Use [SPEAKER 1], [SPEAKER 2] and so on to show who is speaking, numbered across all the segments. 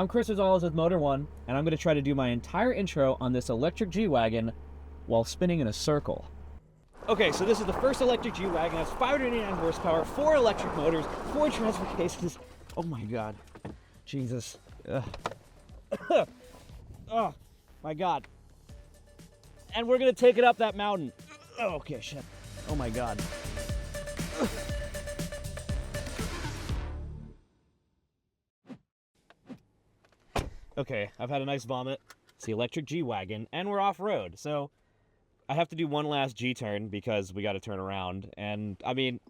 [SPEAKER 1] I'm Chris Rosales with Motor One, and I'm going to try to do my entire intro on this electric G Wagon while spinning in a circle. Okay, so this is the first electric G Wagon. It has 589 horsepower, 4 electric motors, 4 transfer cases. Oh my god. Jesus. Oh my god. And we're going to take it up that mountain. Oh, okay, shit. Oh my god. Okay, I've had a nice vomit. It's the electric G Wagon, and we're off-road, so I have to do one last G-turn because we got to turn around. And, I mean,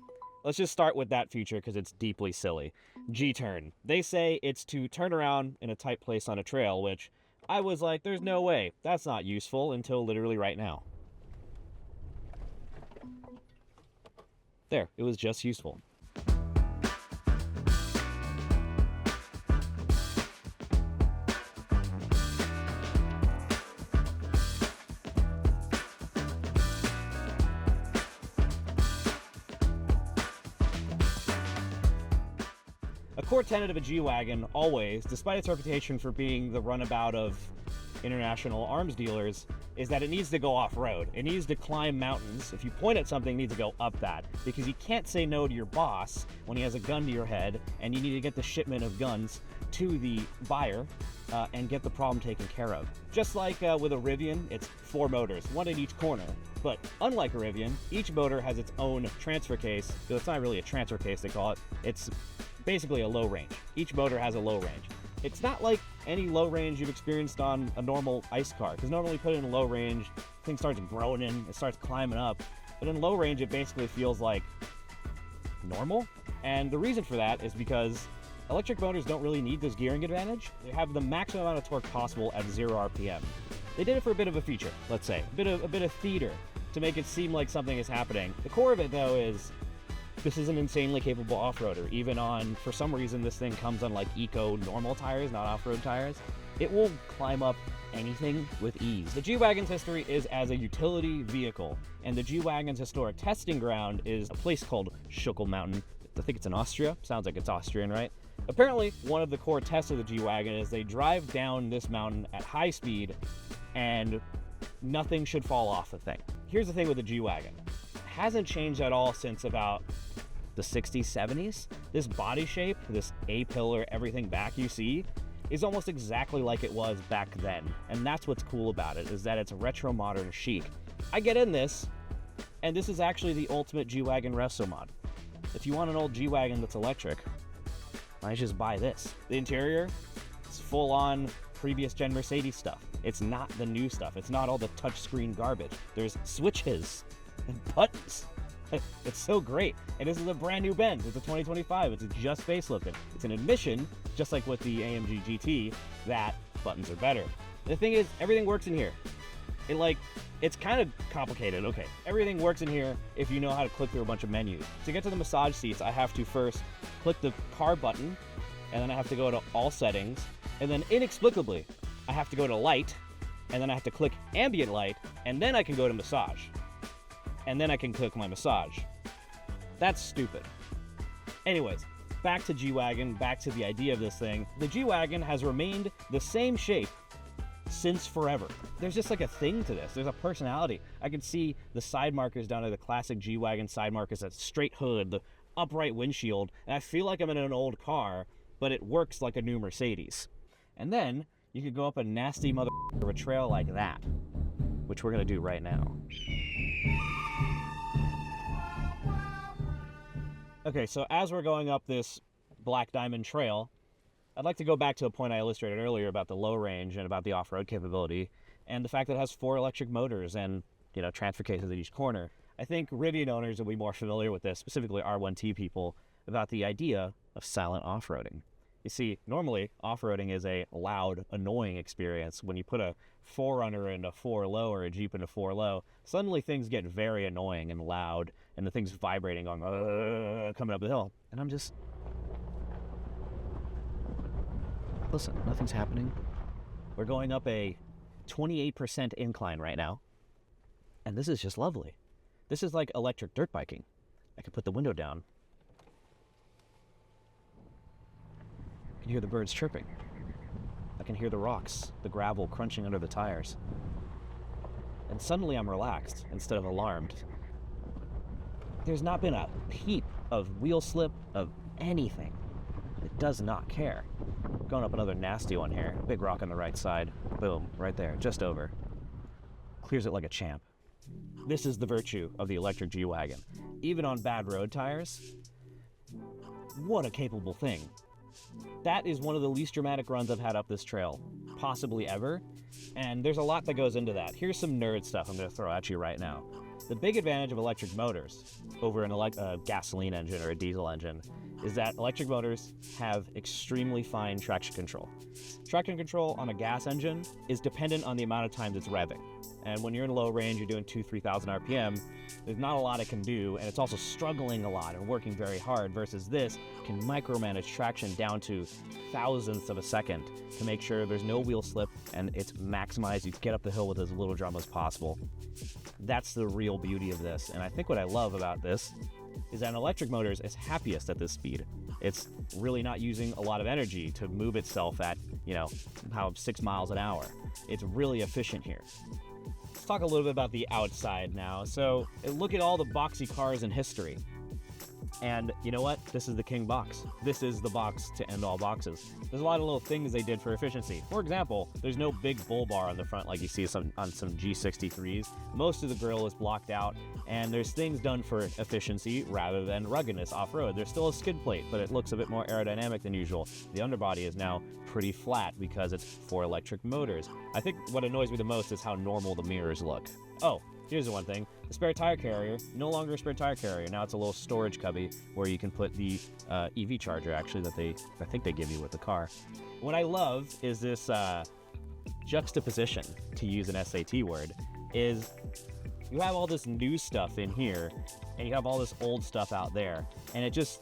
[SPEAKER 1] let's just start with that feature because it's deeply silly. G-turn. They say it's to turn around in a tight place on a trail, which I was like, there's no way. That's not useful until literally right now. There, it was just useful. A core tenet of a G-Wagon, always, despite its reputation for being the runabout of international arms dealers, is that it needs to go off-road. It needs to climb mountains. If you point at something, it needs to go up that, because you can't say no to your boss when he has a gun to your head, and you need to get the shipment of guns to the buyer and get the problem taken care of. Just like with a Rivian, it's 4 motors, 1 in each corner. But unlike a Rivian, each motor has its own transfer case. So it's not really a transfer case, they call it. It's basically a low range. Each motor has a low range. It's not like any low range you've experienced on a normal ICE car, because normally you put it in low range, thing starts groaning, it starts climbing up. But in low range, it basically feels like normal. And the reason for that is because electric motors don't really need this gearing advantage. They have the maximum amount of torque possible at 0 RPM. They did it for a bit of a feature, let's say, a bit of theater to make it seem like something is happening. The core of it, though, is this is an insanely capable off-roader. Even on, for some reason, this thing comes on like eco normal tires, not off-road tires. It will climb up anything with ease. The G-Wagon's history is as a utility vehicle, and the G-Wagon's historic testing ground is a place called Schuckel Mountain. I think it's in Austria. Sounds like it's Austrian, right? Apparently, one of the core tests of the G-Wagon is they drive down this mountain at high speed, and nothing should fall off the thing. Here's the thing with the G-Wagon. It hasn't changed at all since about the 60s, 70s. This body shape, this A-pillar, everything back you see, is almost exactly like it was back then. And that's what's cool about it, is that it's retro modern chic. I get in this, and this is actually the ultimate G-Wagon resto mod. If you want an old G-Wagon that's electric, why don't you just buy this? The interior, it's full-on previous gen Mercedes stuff. It's not the new stuff. It's not all the touchscreen garbage. There's switches and buttons. It's so great. And this is a brand new Benz. It's a 2025. It's just facelifted. It's an admission, just like with the AMG GT, that buttons are better. The thing is, everything works in here. It's kind of complicated. Okay, everything works in here if you know how to click through a bunch of menus. To get to the massage seats, I have to first click the car button, and then I have to go to all settings, and then inexplicably, I have to go to light, and then I have to click ambient light, and then I can go to massage. And then I can click my massage. That's stupid. Anyways, back to G-Wagon, back to the idea of this thing. The G-Wagon has remained the same shape since forever. There's just like a thing to this. There's a personality. I can see the side markers down to the classic G-Wagon side markers, that straight hood, the upright windshield, and I feel like I'm in an old car, but it works like a new Mercedes. And then you could go up a nasty mother of a trail like that, which we're gonna do right now. Okay, so as we're going up this Black Diamond Trail, I'd like to go back to a point I illustrated earlier about the low range and about the off-road capability, and the fact that it has 4 electric motors and, transfer cases at each corner. I think Rivian owners will be more familiar with this, specifically R1T people, about the idea of silent off-roading. You see, normally, off-roading is a loud, annoying experience. When you put a 4Runner in a 4-low or a Jeep in a 4-low, suddenly things get very annoying and loud, and the thing's vibrating, going, coming up the hill. And I'm just... Listen, nothing's happening. We're going up a 28% incline right now, and this is just lovely. This is like electric dirt biking. I can put the window down. You can hear the birds chirping. I can hear the rocks, the gravel crunching under the tires. And suddenly I'm relaxed instead of alarmed. There's not been a peep of wheel slip, of anything. It does not care. Going up another nasty one here. Big rock on the right side. Boom, right there, just over. Clears it like a champ. This is the virtue of the electric G Wagon. Even on bad road tires, what a capable thing. That is one of the least dramatic runs I've had up this trail, possibly ever, and there's a lot that goes into that. Here's some nerd stuff I'm going to throw at you right now. The big advantage of electric motors over a gasoline engine or a diesel engine is that electric motors have extremely fine traction control. Traction control on a gas engine is dependent on the amount of time it's revving. And when you're in low range, you're doing 2,000-3,000 RPM, there's not a lot it can do, and it's also struggling a lot and working very hard, versus this can micromanage traction down to thousandths of a second to make sure there's no wheel slip and it's maximized. You get up the hill with as little drum as possible. That's the real beauty of this, and I think what I love about this is that an electric motor is happiest at this speed. It's really not using a lot of energy to move itself at, 6 miles an hour. It's really efficient here. Let's talk a little bit about the outside now. So look at all the boxy cars in history. And you know what? This is the king box. This is the box to end all boxes. There's a lot of little things they did for efficiency. For example, there's no big bull bar on the front like you see on some G63s. Most of the grille is blocked out, and there's things done for efficiency rather than ruggedness off-road. There's still a skid plate, but it looks a bit more aerodynamic than usual. The underbody is now pretty flat because it's for electric motors. I think what annoys me the most is how normal the mirrors look. Oh, here's the one thing. The spare tire carrier, no longer a spare tire carrier. Now it's a little storage cubby where you can put the EV charger, actually, that I think they give you with the car. What I love is this juxtaposition, to use an SAT word, is you have all this new stuff in here and you have all this old stuff out there, and it just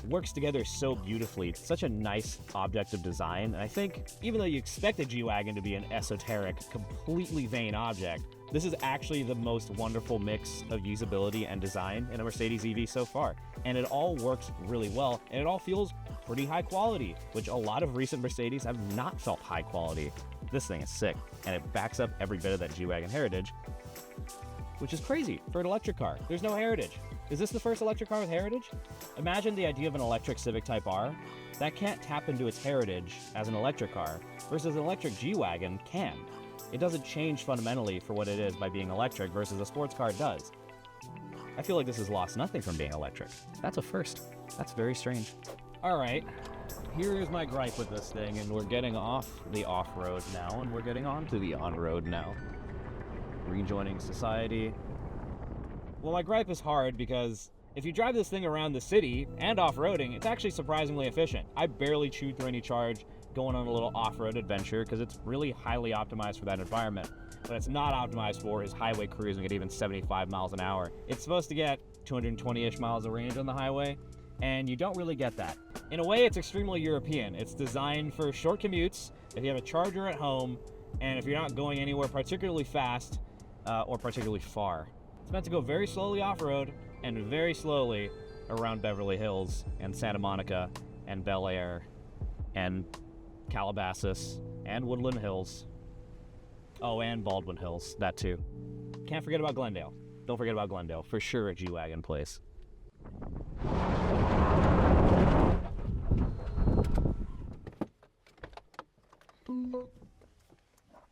[SPEAKER 1] works together so beautifully. It's such a nice object of design, and I think even though you expect a G-Wagon to be an esoteric, completely vain object, this is actually the most wonderful mix of usability and design in a Mercedes EV so far. And it all works really well, and it all feels pretty high quality, which a lot of recent Mercedes have not felt high quality. This thing is sick, and it backs up every bit of that G-Wagon heritage, which is crazy for an electric car. There's no heritage. Is this the first electric car with heritage? Imagine the idea of an electric Civic Type R. That can't tap into its heritage as an electric car, versus an electric G-Wagon can. It doesn't change fundamentally for what it is by being electric versus a sports car does. I feel like this has lost nothing from being electric. That's a first. That's very strange. All right, here's my gripe with this thing, and we're getting off the off-road now, and we're getting onto the on-road now. Rejoining society. Well, my gripe is hard because if you drive this thing around the city and off-roading, it's actually surprisingly efficient. I barely chewed through any charge going on a little off-road adventure because it's really highly optimized for that environment. But it's not optimized for is highway cruising at even 75 miles an hour. It's supposed to get 220-ish miles of range on the highway, and you don't really get that. In a way, it's extremely European. It's designed for short commutes, if you have a charger at home, and if you're not going anywhere particularly fast or particularly far. It's meant to go very slowly off-road and very slowly around Beverly Hills and Santa Monica and Bel Air and Calabasas and Woodland Hills. Oh, and Baldwin Hills, that too. Can't forget about Glendale. Don't forget about Glendale. For sure a G-Wagon place.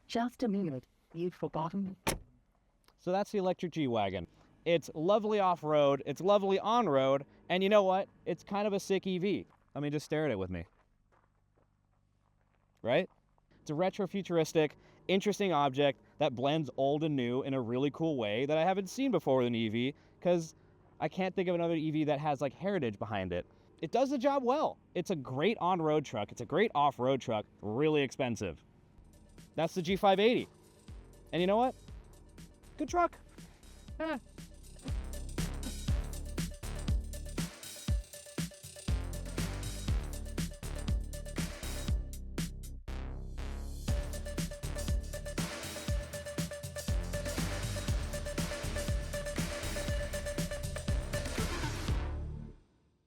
[SPEAKER 2] Just a minute. You've forgotten.
[SPEAKER 1] So that's the electric G-Wagon. It's lovely off-road, it's lovely on-road, and you know what? It's kind of a sick EV. I mean, just stare at it with me. Right? It's a retro-futuristic, interesting object that blends old and new in a really cool way that I haven't seen before with an EV, because I can't think of another EV that has like heritage behind it. It does the job well. It's a great on-road truck. It's a great off-road truck. Really expensive. That's the G580. And you know what? Good truck.